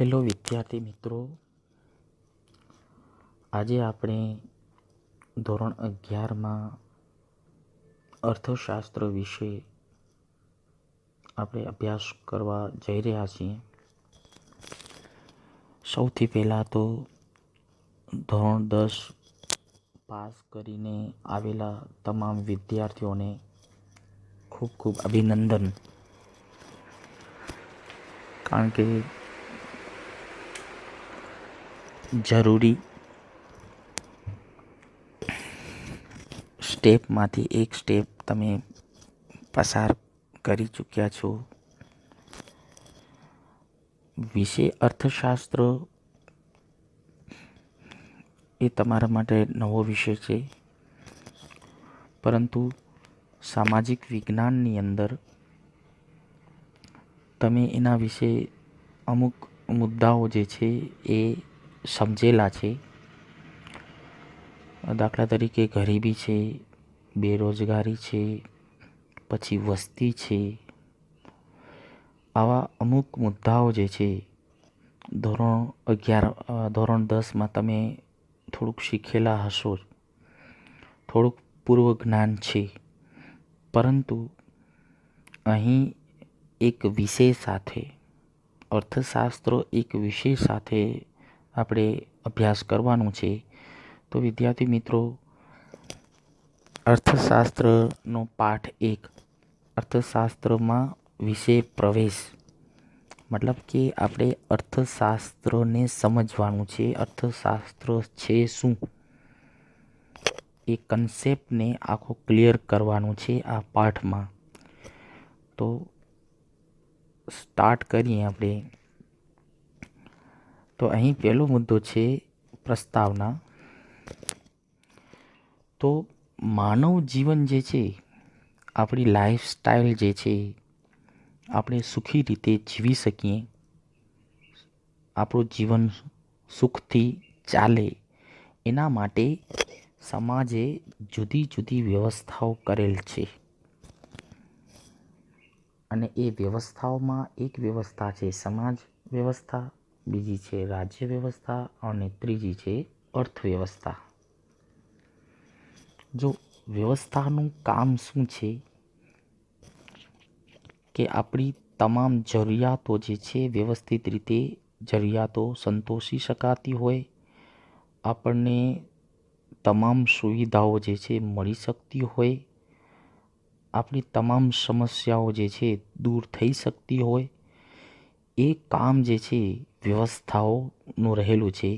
Hello વિદ્યાર્થી મિત્રો, આજે આપણે ધોરણ 11માં અર્થશાસ્ત્ર વિશે આપણે અભ્યાસ કરવા જઈ રહ્યા છીએ. સૌથી પહેલાં તો ધોરણ 10 પાસ કરીને આવેલા તમામ વિદ્યાર્થીઓને ખૂબ ખૂબ અભિનંદન. કારણ કે જરૂરી સ્ટેપમાંથી એક સ્ટેપ તમે પસાર કરી ચૂક્યા છો. વિષય અર્થશાસ્ત્ર એ તમારા માટે નવો વિષય છે, પરંતુ સામાજિક વિજ્ઞાનની અંદર તમે એના વિશે અમુક મુદ્દાઓ જે છે એ સમજેલા છે. દાખલા તરીકે ગરીબી છે, બેરોજગારી છે, પછી વસ્તી છે. આવા અમુક મુદ્દાઓ જે છે ધોરણ 10માં તમે થોડુંક શીખેલા હશો, થોડુંક પૂર્વ જ્ઞાન છે. પરંતુ અહીં એક વિષય સાથે, અર્થશાસ્ત્ર એક વિષય સાથે આપણે અભ્યાસ કરવાનું છે. તો વિદ્યાર્થી મિત્રો, અર્થશાસ્ત્રનો પાઠ 1, અર્થશાસ્ત્રમાં વિષય પ્રવેશ. મતલબ કે આપણે અર્થશાસ્ત્રને સમજવાનું છે. અર્થશાસ્ત્ર છે શું, એ કન્સેપ્ટને આખો ક્લિયર કરવાનું છે આ પાઠમાં. તો સ્ટાર્ટ કરીએ આપણે. તો અહીં પહેલો મુદ્દો છે પ્રસ્તાવના. તો માનવ જીવન જે છે, આપણી લાઈફસ્ટાઈલ જે છે, આપણે સુખી રીતે જીવી શકીએ, આપણું જીવન સુખથી ચાલે, એના માટે સમાજે જુદી જુદી વ્યવસ્થાઓ કરેલ છે. અને એ વ્યવસ્થાઓમાં એક વ્યવસ્થા છે સમાજ વ્યવસ્થા, બીજી છે રાજ્ય વ્યવસ્થા અને ત્રીજી છે અર્થવ્યવસ્થા. જો વ્યવસ્થાનું કામ શું છે કે આપણી તમામ જરૂરિયાતો જે છે વ્યવસ્થિત રીતે જરૂરિયાતો સંતોષી શકાતી હોય, આપણને તમામ સુવિધાઓ જે છે મળી શકતી હોય, આપણી તમામ સમસ્યાઓ જે છે દૂર થઈ શકતી હોય, એ કામ જે છે વ્યવસ્થાઓનું રહેલું છે.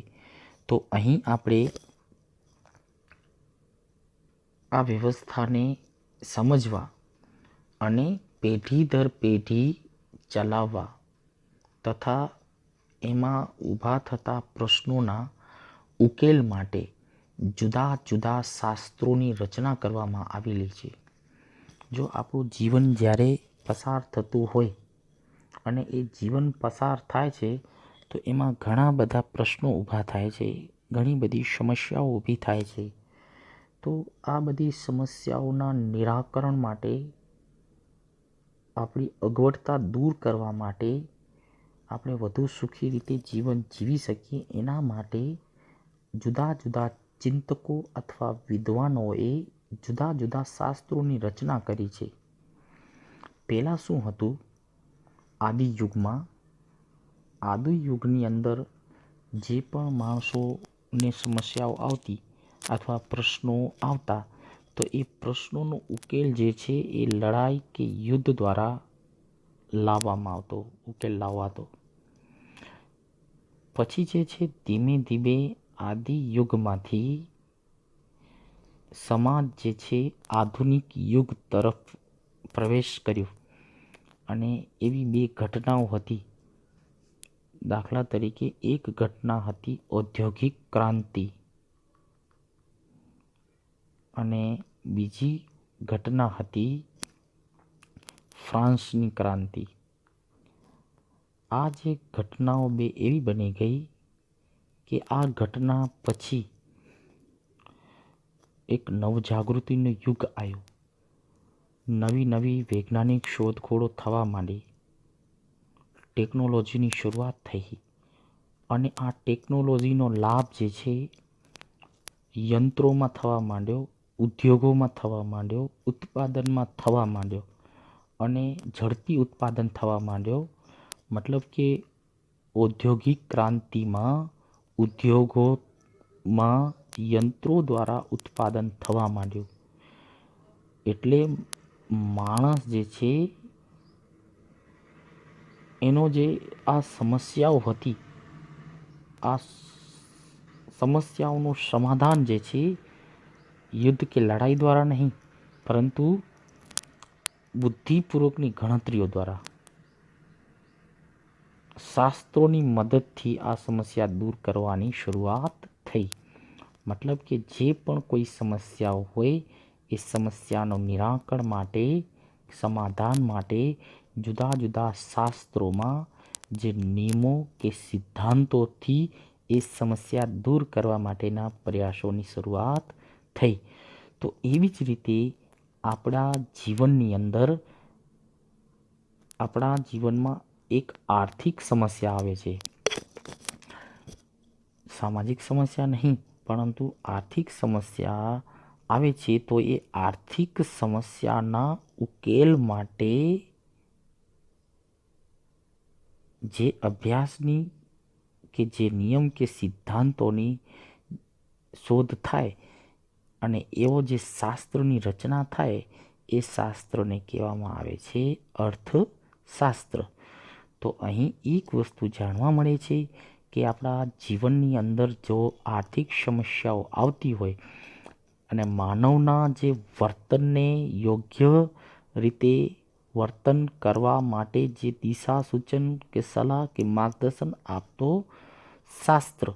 તો અહીં આપણે આ વ્યવસ્થાને સમજવા અને પેઢી દર પેઢી ચલાવવા તથા એમાં ઊભા થતા પ્રશ્નોના ઉકેલ માટે જુદા જુદા શાસ્ત્રોની રચના કરવામાં આવેલી છે. જો આપણું જીવન જ્યારે પસાર થતું હોય અને એ જીવન પસાર થાય છે, તો એમાં ઘણા બધા પ્રશ્નો ઊભા થાય છે, ઘણી બધી સમસ્યાઓ ઊભી થાય છે. તો આ બધી સમસ્યાઓના નિરાકરણ માટે, આપણી અગવડતા દૂર કરવા માટે, આપણે વધુ સુખી રીતે જીવન જીવી શકીએ, એના માટે જુદા જુદા ચિંતકો અથવા વિદ્વાનોએ જુદા જુદા શાસ્ત્રોની રચના કરી છે. પહેલાં શું હતું, આદિયુગની અંદર જે પણ માણસોને સમસ્યાઓ આવતી અથવા પ્રશ્નો આવતા, તો એ પ્રશ્નોનો ઉકેલ જે છે એ લડાઈ કે યુદ્ધ દ્વારા લાવવામાં આવતો, ઉકેલ લાવાતો. પછી જે છે ધીમે ધીમે આદિયુગમાંથી સમાજ જે છે આધુનિક યુગ તરફ પ્રવેશ કર્યો. અને એવી બે ઘટનાઓ હતી. દાખલા તરીકે એક ઘટના હતી ઔદ્યોગિક ક્રાંતિ, અને બીજી ઘટના હતી ફ્રાન્સની ક્રાંતિ. આ જે ઘટનાઓ બે એવી બની ગઈ કે આ ઘટના પછી એક નવજાગૃતિનો યુગ આવ્યો. નવી નવી વૈજ્ઞાનિક શોધખોળો થવા માંડી, ટેકનોલોજીની શરૂઆત થઈ, અને આ ટેકનોલોજીનો લાભ જે છે યંત્રોમાં થવા માંડ્યો, ઉદ્યોગોમાં થવા માંડ્યો, ઉત્પાદનમાં થવા માંડ્યો અને ઝડપી ઉત્પાદન થવા માંડ્યો. મતલબ કે ઔદ્યોગિક ક્રાંતિમાં ઉદ્યોગોમાં યંત્રો દ્વારા ઉત્પાદન થવા માંડ્યું. એટલે માણસ જે છે એનો જે આ સમસ્યાઓ હતી, આ સમસ્યાઓનું સમાધાન જે છે યુદ્ધ કે લડાઈ દ્વારા નહીં, પરંતુ બુદ્ધિપૂર્વકની ગણતરીઓ દ્વારા, શાસ્ત્રોની મદદથી આ સમસ્યા દૂર કરવાની શરૂઆત થઈ. મતલબ કે જે પણ કોઈ સમસ્યાઓ હોય એ સમસ્યાનો નિરાકરણ માટે, સમાધાન માટે જુદા જુદા શાસ્ત્રોમાં જે નિયમો કે સિદ્ધાંતોથી એ સમસ્યા દૂર કરવા માટેના પ્રયાસોની શરૂઆત થઈ. તો એવી જ રીતે આપણા જીવનની અંદર, આપણા જીવનમાં એક આર્થિક સમસ્યા આવે છે. સામાજિક સમસ્યા નહીં, પરંતુ આર્થિક સમસ્યા આવે છે. તો એ આર્થિક સમસ્યાના ઉકેલ માટે જે અભ્યાસની કે જે નિયમ કે સિદ્ધાંતોની શોધ થાય અને એવો જે શાસ્ત્રની રચના થાય, એ શાસ્ત્રને કહેવામાં આવે છે અર્થશાસ્ત્ર. તો અહીં એક વસ્તુ જાણવા મળે છે કે આપણા જીવનની અંદર જો આર્થિક સમસ્યાઓ આવતી હોય અને માનવના જે વર્તનને યોગ્ય રીતે વર્તન કરવા માટે જે દિશા સૂચન કે સલાહ કે માર્ગદર્શન આપતો શાસ્ત્ર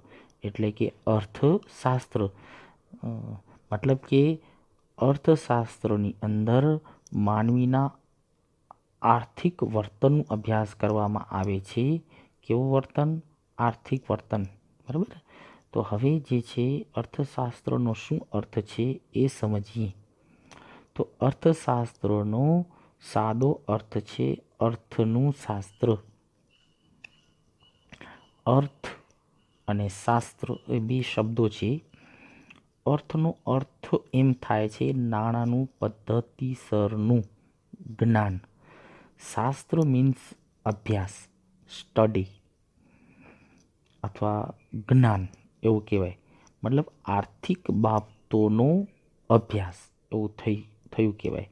એટલે કે અર્થશાસ્ત્ર. મતલબ કે અર્થશાસ્ત્રની અંદર માનવીના આર્થિક વર્તનનો અભ્યાસ કરવામાં આવે છે. કેવું વર્તન? આર્થિક વર્તન. બરાબર. તો હવે જે છે અર્થશાસ્ત્રનો શું અર્થ છે એ સમજીએ. તો અર્થશાસ્ત્રનો સાદો અર્થ છે અર્થનું શાસ્ત્ર. અર્થ અને શાસ્ત્ર એ બે શબ્દો છે. અર્થનો અર્થ એમ થાય છે નાણાંનું પદ્ધતિસરનું જ્ઞાન. શાસ્ત્ર મીન્સ અભ્યાસ, સ્ટડી અથવા જ્ઞાન એવું કહેવાય. મતલબ આર્થિક બાબતોનો અભ્યાસ એવું થયું કહેવાય.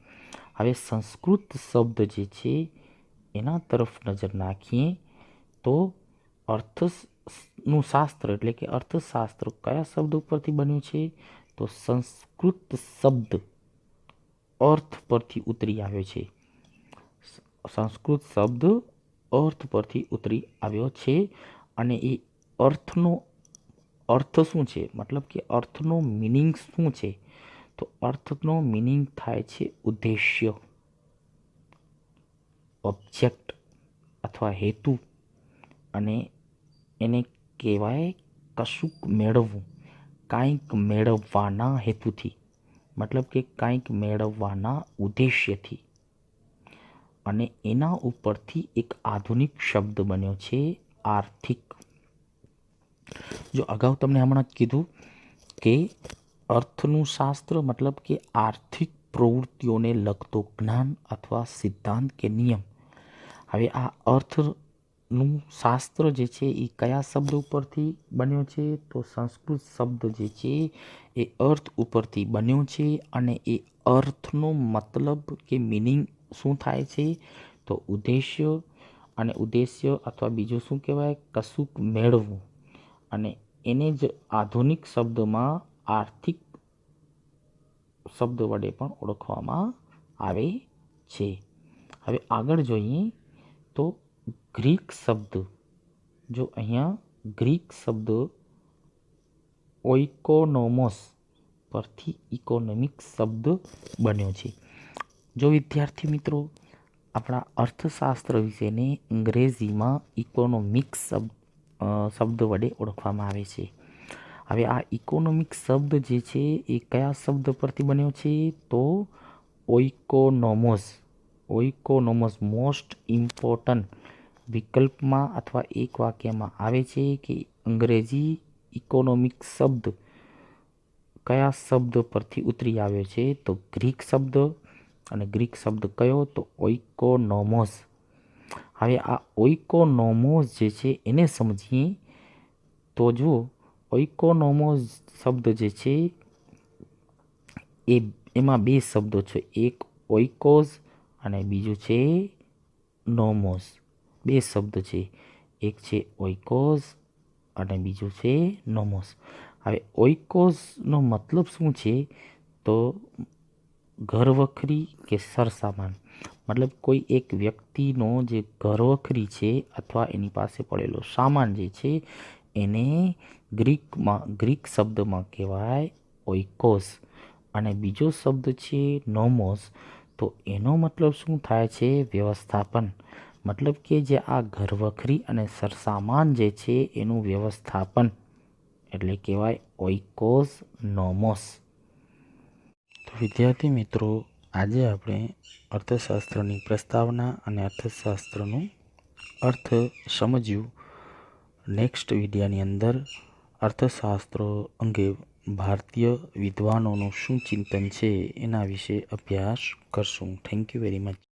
હવે સંસ્કૃત શબ્દ જે છે એના તરફ નજર નાખીએ તો અર્થનું શાસ્ત્ર એટલે કે અર્થશાસ્ત્ર કયા શબ્દ ઉપરથી બન્યું છે? તો સંસ્કૃત શબ્દ અર્થ પરથી ઉતરી આવ્યો છે. સંસ્કૃત શબ્દ અર્થ પરથી ઉતરી આવ્યો છે અને એ અર્થનો અર્થ શું છે? મતલબ કે અર્થનો મિનિંગ શું છે? તો અર્થનો મિનિંગ થાય છે ઉદ્દેશ્ય, ઓબ્જેક્ટ અથવા હેતુ. અને એને કહેવાય કશુંક મેળવવું, કાંઈક મેળવવાના હેતુથી. મતલબ કે કાંઈક મેળવવાના ઉદ્દેશ્યથી. અને એના ઉપરથી એક આધુનિક શબ્દ બન્યો છે આર્થિક. જો અગાઉ તમને હમણાં કીધું કે અર્થનું શાસ્ત્ર મતલબ કે આર્થિક પ્રવૃત્તિઓને લગતો જ્ઞાન અથવા સિદ્ધાંત કે નિયમ. હવે આ અર્થનું શાસ્ત્ર જે છે એ કયા શબ્દ ઉપરથી બન્યો છે? તો સંસ્કૃત શબ્દ જે છે એ અર્થ ઉપરથી બન્યો છે. અને એ અર્થનો મતલબ કે મિનિંગ શું થાય છે? તો ઉદ્દેશ્ય. અને ઉદ્દેશ્ય અથવા બીજું શું કહેવાય? કશુંક મેળવવું. અને એને જ આધુનિક શબ્દમાં આર્થિક શબ્દ વડે પણ ઓળખવામાં આવે છે. હવે આગળ જોઈએ તો ગ્રીક શબ્દ, જો અહીંયા ગ્રીક શબ્દ ઓઇકોનોમોસ પરથી ઇકોનોમિક શબ્દ બન્યો છે. જો વિદ્યાર્થી મિત્રો, આપણા અર્થશાસ્ત્ર વિશેને અંગ્રેજીમાં ઇકોનોમિક્સ શબ્દ વડે ઓળખવામાં આવે છે. હવે આ ઇકોનોમિક શબ્દ જે છે એ કયા શબ્દ પરથી બન્યો છે? તો ઓઇકોનોમોસ. ઓઇકોનોમોસ મોસ્ટ ઇમ્પોર્ટન્ટ વિકલ્પમાં અથવા એક વાક્યમાં આવે છે કે અંગ્રેજી ઇકોનોમિક શબ્દ કયા શબ્દ પરથી ઉતરી આવ્યો છે? તો ગ્રીક શબ્દ. અને ગ્રીક શબ્દ કયો? તો ઓઇકોનોમોસ. હવે આ ઓઇકોનોમોસ જે છે એને સમજીએ તો જુઓ, ઓઇકોનોમોસ શબ્દ જે છે એમાં બે શબ્દો છે, એક ઓઇકોઝ અને બીજું છે નોમોસ. બે શબ્દ છે, એક છે ઓઇકોઝ અને બીજું છે નોમોસ. હવે ઓઇકોઝનો મતલબ શું છે? તો ઘરવખરી કે સરસામાન. મતલબ કોઈ એક વ્યક્તિનો જે ઘરવખરી છે અથવા એની પાસે પડેલો સામાન જે છે એને ગ્રીક શબ્દમાં કહેવાય ઓઇકોસ. અને બીજો શબ્દ છે નોમોસ. તો એનો મતલબ શું થાય છે? વ્યવસ્થાપન. મતલબ કે જે આ ઘરવખરી અને સરસામાન જે છે એનું વ્યવસ્થાપન એટલે કહેવાય ઓઇકોસ નોમોસ. તો વિદ્યાર્થી મિત્રો, આજે આપણે અર્થશાસ્ત્રની પ્રસ્તાવના અને અર્થશાસ્ત્રનું અર્થ સમજ્યું. નેક્સ્ટ વિડીયોની અંદર અર્થશાસ્ત્ર અંગે ભારતીય વિદ્વાનોનું શું ચિંતન છે એના વિશે અભ્યાસ કરશું. Thank you very much.